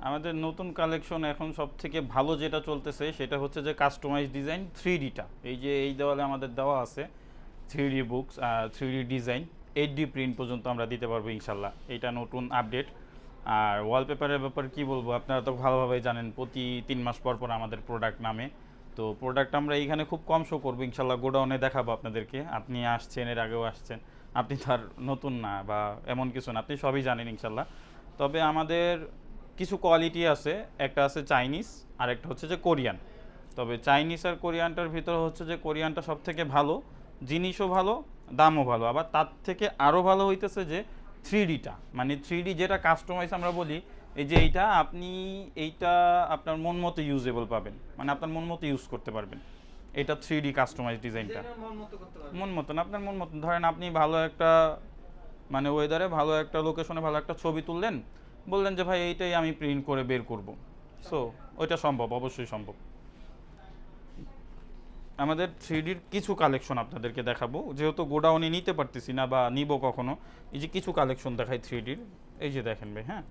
আমাদের নতুন কালেকশন এখন সবথেকে ভালো যেটা চলতেছে সেটা হচ্ছে যে কাস্টমাইজ ডিজাইন 3Dটা। এই যে এই দেওয়ালে আমাদের দেওয়া আছে 3D books, 3D design, 8D print পর্যন্ত আমরা দিতে পারবো ইনশাল্লাহ। এটা নতুন আপডেট। আর ওয়ালপেপারের ব্যাপার কি বলবো, আপনারা তো ভালোভাবেই জানেন প্রতি 3 মাস পর পর আমাদের প্রোডাক্ট নামে। তো প্রোডাক্ট আমরা এইখানে খুব কম শো করবো ইনশাল্লাহ, গোডাউনে দেখাবো আপনাদেরকে। আপনি আসছেন, এর আগেও আসছেন, আপনি তার নতুন না বা এমন কিছু না, আপনি সবই জানেন ইনশাল্লাহ। তবে আমাদের কিছু কোয়ালিটি আছে, একটা আছে চাইনিজ আর একটা হচ্ছে যে কোরিয়ান। তবে চাইনিজ আর কোরিয়ানটার ভিতরে হচ্ছে যে কোরিয়ানটা সব থেকে ভালো, জিনিসও ভালো, দামও ভালো। আবার তার থেকে আরও ভালো হইতেছে যে 3Dটা, মানে 3D যেটা কাস্টমাইজ আমরা বলি, এই যে এইটা আপনার মন মতো ইউজেবল পাবেন, মানে আপনার মন মতো ইউজ করতে পারবেন। এটা 3D কাস্টমাইজ ডিজাইনটা মন মতন, আপনার মন মতন। ধরেন আপনি ভালো একটা মানে ওয়েদারে ভালো একটা লোকেশনে ভালো একটা ছবি তুললেন, বললেন যে ভাই এইটাই আমি প্রিন্ট করে বের করব, সো ওইটা সম্ভব, অবশ্যই সম্ভব। আমাদের 3Dর কিছু কালেকশন আপনাদেরকে দেখাবো, যেহেতু গোডাউনে নিতে পারতেছি না বা নিব কখনো। এই যে কিছু কালেকশন দেখাই 3Dর, এই যে দেখেন ভাই। হ্যাঁ,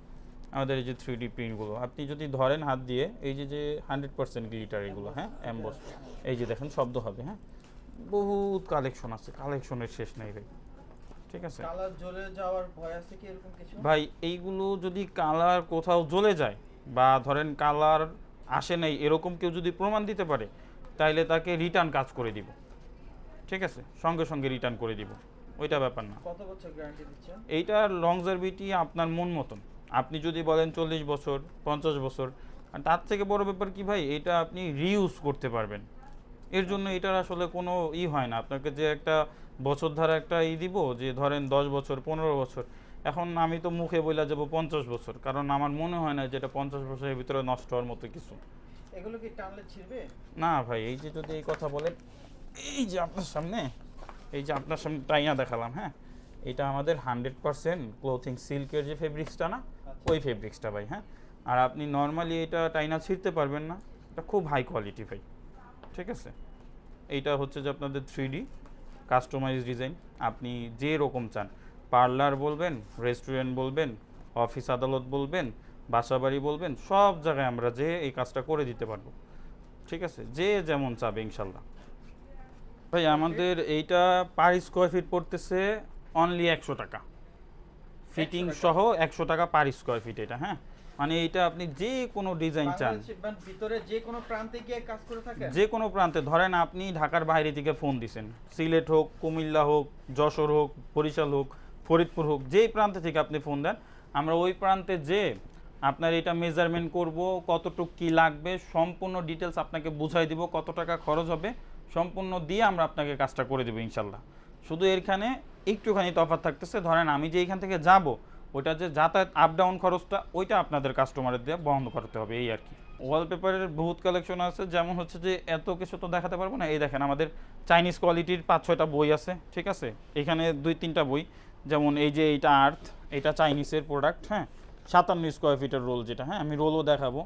আমাদের এই যে 3D প্রিন্টগুলো আপনি যদি ধরেন হাত দিয়ে, এই যে যে 100% গ্লিটার এগুলো, হ্যাঁ অ্যাম্বস, এই যে দেখেন শব্দ হবে। হ্যাঁ, বহুত কালেকশন আছে, কালেকশনের শেষ নাই ভাই। ঠিক আছে, কালার জ্বলে যাওয়ার ভয় আছে কি এরকম কিছু? ভাই এইগুলো যদি কালার কোথাও জ্বলে যায় বা ধরেন কালার আসে নাই এরকম কেউ যদি প্রমাণ দিতে পারে, তাইলে তাকে রিটার্ন কাজ করে দিব। ঠিক আছে, সঙ্গে সঙ্গে রিটার্ন করে দিব, ওইটা ব্যাপার না। কত বছর গ্যারান্টি দিচ্ছেন? এইটার লংজারভিটি আপনার মন মতন। আপনি যদি বলেন 40 বছর, 50 বছর, আর তার থেকে বড় ব্যাপার কি ভাই, এটা আপনি রিউজ করতে পারবেন। এর জন্য এটার আসলে কোনো হয় না আপনাকে যে একটা বছর ধারা একটা দিব, যে ধরেন 10 বছর, 15 বছর। এখন আমি তো মুখে বইলা যাব 50 বছর, কারণ আমার মনে হয় না যে এটা 50 বছরের ভিতরে নষ্ট হওয়ার মতো কিছু। এগুলো কি টানলে ছিড়বে? না ভাই, এই যে যদি এই কথা বলেন, এই যে আপনার সামনে, এই যে আপনার সামনে টাইনা দেখালাম, হ্যাঁ, এটা আমাদের 100% ক্লোথিং সিল্কের যে ফেব্রিক্সটা না, ওই ফেব্রিক্সটা ভাই। হ্যাঁ, আর আপনি নর্মালি এটা টাইনা ছিঁড়তে পারবেন না, এটা খুব হাই কোয়ালিটি ভাই। ঠিক আছে, এইটা হচ্ছে যে আপনাদের 3D কাস্টমাইজ ডিজাইন। আপনি যে রকম চান, পার্লার বলবেন, রেস্টুরেন্ট বলবেন, অফিস আদালত বলবেন, বাসাবাড়ি বলবেন, সব জায়গায় আমরা যে এই কাজটা করে দিতে পারবো। ঠিক আছে, যে যেমন চাবে ইনশাল্লাহ। ভাই আমাদের এইটা পার স্কোয়ার ফিট পড়তেছে অনলি 100 টাকা, ফিটিং সহ 100 টাকা পার স্কোয়ার ফিট এটা। হ্যাঁ, মানে এইটা আপনি যে কোনো ডিজাইন চান, ভিতরে যে কোনো প্রান্তে গিয়ে কাজ করে থাকে। যে কোনো প্রান্তে, ধরেন আপনি ঢাকার বাইরে থেকে ফোন দিছেন, সিলেট হোক, কুমিল্লা হোক, যশোর হোক, বরিশাল হোক, ফরিদপুর হোক, যেই প্রান্তে থেকে আপনি ফোন দেন, আমরা ওই প্রান্তে যে আপনার এটা মেজারমেন্ট করব, কতটুকু কী লাগবে সম্পূর্ণ ডিটেলস আপনাকে বুঝাই দিব, কত টাকা খরচ হবে সম্পূর্ণ দিয়ে আমরা আপনাকে কাজটা করে দেবো ইনশাল্লাহ। শুধু এখানে একটুখানি তফাৎ থাকতেছে, ধরেন আমি যে এইখান থেকে যাব, ওইটা যে যাতায়াত আপ ডাউন খরচটা, ওইটা আপনাদের কাস্টমারের দিয়ে বন্ধ করতে হবে, এই আর কি। ওয়ালপেপারের বহুত কালেকশন আছে, যেমন হচ্ছে যে এত কিছু তো দেখাতে পারবো না। এই দেখেন আমাদের চাইনিজ কোয়ালিটির 5-6টা বই আছে। ঠিক আছে, এখানে 2-3টা বই, যেমন এই যে এইটা আর্থ, এটা চাইনিজের প্রোডাক্ট। হ্যাঁ, 57 স্কোয়ার ফিটের রোল যেটা, হ্যাঁ আমি রোলও দেখাবো।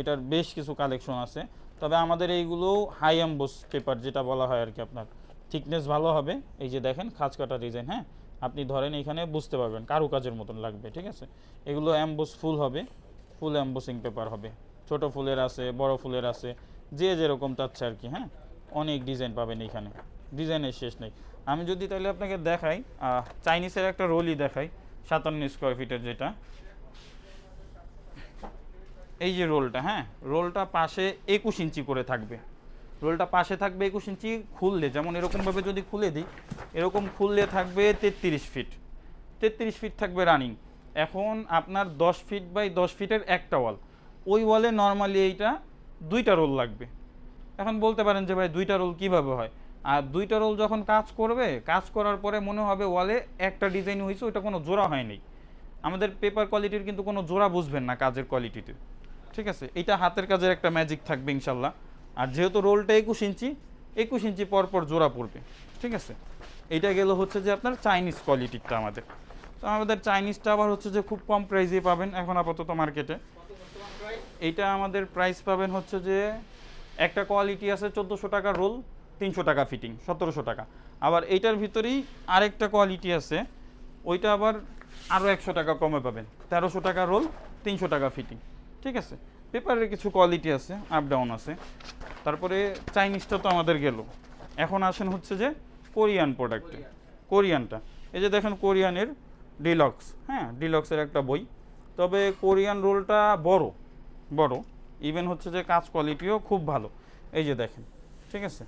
এটার বেশ কিছু কালেকশন আছে। তবে আমাদের এইগুলো হাই অ্যাম্বোস পেপার যেটা বলা হয় আর কি, আপনার থিকনেস ভালো হবে। এই যে দেখেন খাঁজ কাটা ডিজাইন, হ্যাঁ আপনি ধরেন এখানে বুঝতে পারবেন কারুকাজের মতন লাগবে। ঠিক আছে, এগুলো অ্যাম্বোস ফুল হবে, ফুল অ্যাম্বোসিং পেপার হবে। ছোট ফুলের আছে, বড় ফুলের আছে, যে যেরকম চাচ্ছে আর কি। হ্যাঁ, অনেক ডিজাইন পাবেন এখানে, ডিজাইনের শেষ নেই। আমি যদি তাহলে আপনাকে দেখাই, চাইনিজের একটা রোলই দেখাই 57 স্কোয়ার ফিটের যেটা, এই যে রোলটা। হ্যাঁ, রোলটা পাশে 21 ইঞ্চি করে থাকবে, রোলটা পাশে থাকবে 21 ইঞ্চি। খুললে যেমন এরকমভাবে যদি খুলে দিই, এরকম খুললে থাকবে 33 ফিট, 33 ফিট থাকবে রানিং। এখন আপনার 10 ফিট বাই 10 ফিটের একটা ওয়াল, ওই ওয়ালে নর্মালি এইটা 2টা রোল লাগবে। এখন বলতে পারেন যে ভাই 2টা রোল কীভাবে হয়, আর 2টা রোল যখন কাজ করবে, কাজ করার পরে মনে হবে ওয়ালে একটা ডিজাইন হয়েছে, ওইটা কোনো জোড়া হয়নি। আমাদের পেপার কোয়ালিটির কিন্তু কোনো জোড়া বুঝবেন না কাজের কোয়ালিটিতে। ঠিক আছে, এটা হাতের কাজের একটা ম্যাজিক থাকবে ইনশাল্লাহ। আর যেহেতু রোলটা 21 ইঞ্চি, 21 ইঞ্চি পর পর জোড়া পড়বে। ঠিক আছে, এইটা গেল হচ্ছে যে আপনার চাইনিজ কোয়ালিটিটা আমাদের। তো আমাদের চাইনিজটা আবার হচ্ছে যে খুব কম প্রাইসে পাবেন এখন আপাতত মার্কেটে। এইটা আমাদের প্রাইস পাবেন হচ্ছে যে একটা কোয়ালিটি আছে 1400 টাকা রোল, 300 টাকা ফিটিং, 1700 টাকা। আবার এইটার ভিতরেই আরেকটা কোয়ালিটি আছে, ওইটা আবার আরও 100 টাকা কমে পাবেন, 1300 টাকা রোল, 300 টাকা ফিটিং। ঠিক আছে, পেপারের কিছু কোয়ালিটি আছে, আপ ডাউন আছে। তারপরে চাইনিজটা তো আমাদের গেল, এখন আসেন হচ্ছে যে কোরিয়ান প্রোডাক্টে। কোরিয়ানটা এই যে দেখেন, কোরিয়ানের ডিলক্স, হ্যাঁ ডিলক্সের একটা বই। তবে কোরিয়ান রোলটা বড় বড়, ইভেন হচ্ছে যে কাজ কোয়ালিটিও খুব ভালো। এই যে দেখেন, ঠিক আছে,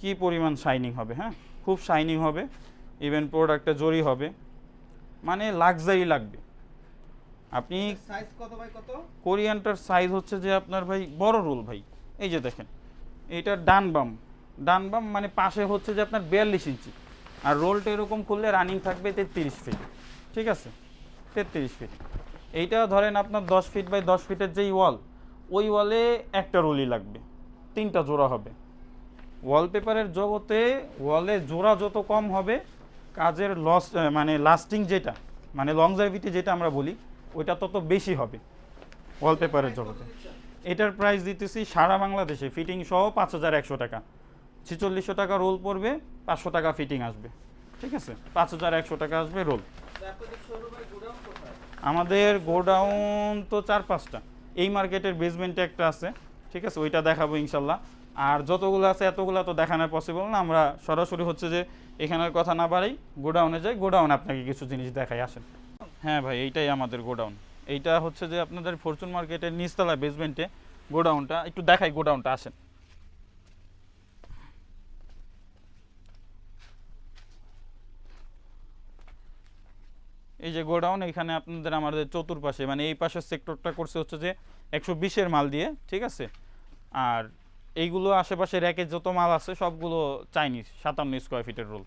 কি পরিমাণ শাইনিং হবে, হ্যাঁ খুব শাইনিং হবে। ইভেন প্রোডাক্টটা জরি হবে, মানে লাক্সারি লাগবে। আপনি সাইজ কত বাই কত? কোরিয়ানটার সাইজ হচ্ছে যে আপনার ভাই বড় রোল ভাই। এই যে দেখেন, এইটার ডান বাম মানে পাশে হচ্ছে যে আপনার 42 ইঞ্চি, আর রোলটা এরকম খুললে রানিং থাকবে 33 ফিট, ঠিক আছে 33 ফিট। এইটা ধরেন আপনার 10 ফিট বাই 10 ফিটের যেই ওয়াল, ওই ওয়ালে একটা রোলই লাগবে, 3টা জোড়া হবে। ওয়ালপেপারের জগতে ওয়ালে জোড়া যত কম হবে, কাজের লস মানে লাস্টিং যেটা, মানে লংজাইভিটি যেটা আমরা বলি, ওইটা তত বেশি হবে ওয়ালপেপারের জগতে। এটার প্রাইস দিতেছি সারা বাংলাদেশে ফিটিং সহ 5100 টাকা। 4600 টাকা রোল পড়বে, 500 টাকা ফিটিং আসবে, ঠিক আছে 5100 টাকা আসবে রোল। তো আপনাদের শোরুমের গোডাউন কোথায়? আমাদের গোডাউন তো 4-5টা, এই মার্কেটের বেসমেন্টে একটা আছে, ঠিক আছে ওইটা দেখাবো ইনশাল্লাহ। আর যতগুলো আছে এতগুলো তো দেখানো পসিবল না, আমরা সরাসরি হচ্ছে যে এখানের কথা না বাড়াই, গোডাউনে যাই, গোডাউনে আপনাকে কিছু জিনিস দেখাই, আসেন। হ্যাঁ ভাই, এইটাই আমাদের গোডাউন। এইটা হচ্ছে যে আপনাদের ফরচুন মার্কেটের নিচতলা বেসমেন্টে গোডাউনটা, একটু দেখাই গোডাউনটা, আসেন। এই যে গোডাউন, এখানে আপনাদের আমাদের চতুর্পাশে মানে এই পাশের সেক্টরটা করছে হচ্ছে যে 120-এর মাল দিয়ে, ঠিক আছে। আর এইগুলো আশেপাশে র্যাকের যত মাল আছে সবগুলো চাইনিজ 57 স্কোয়ার ফিটের রোল।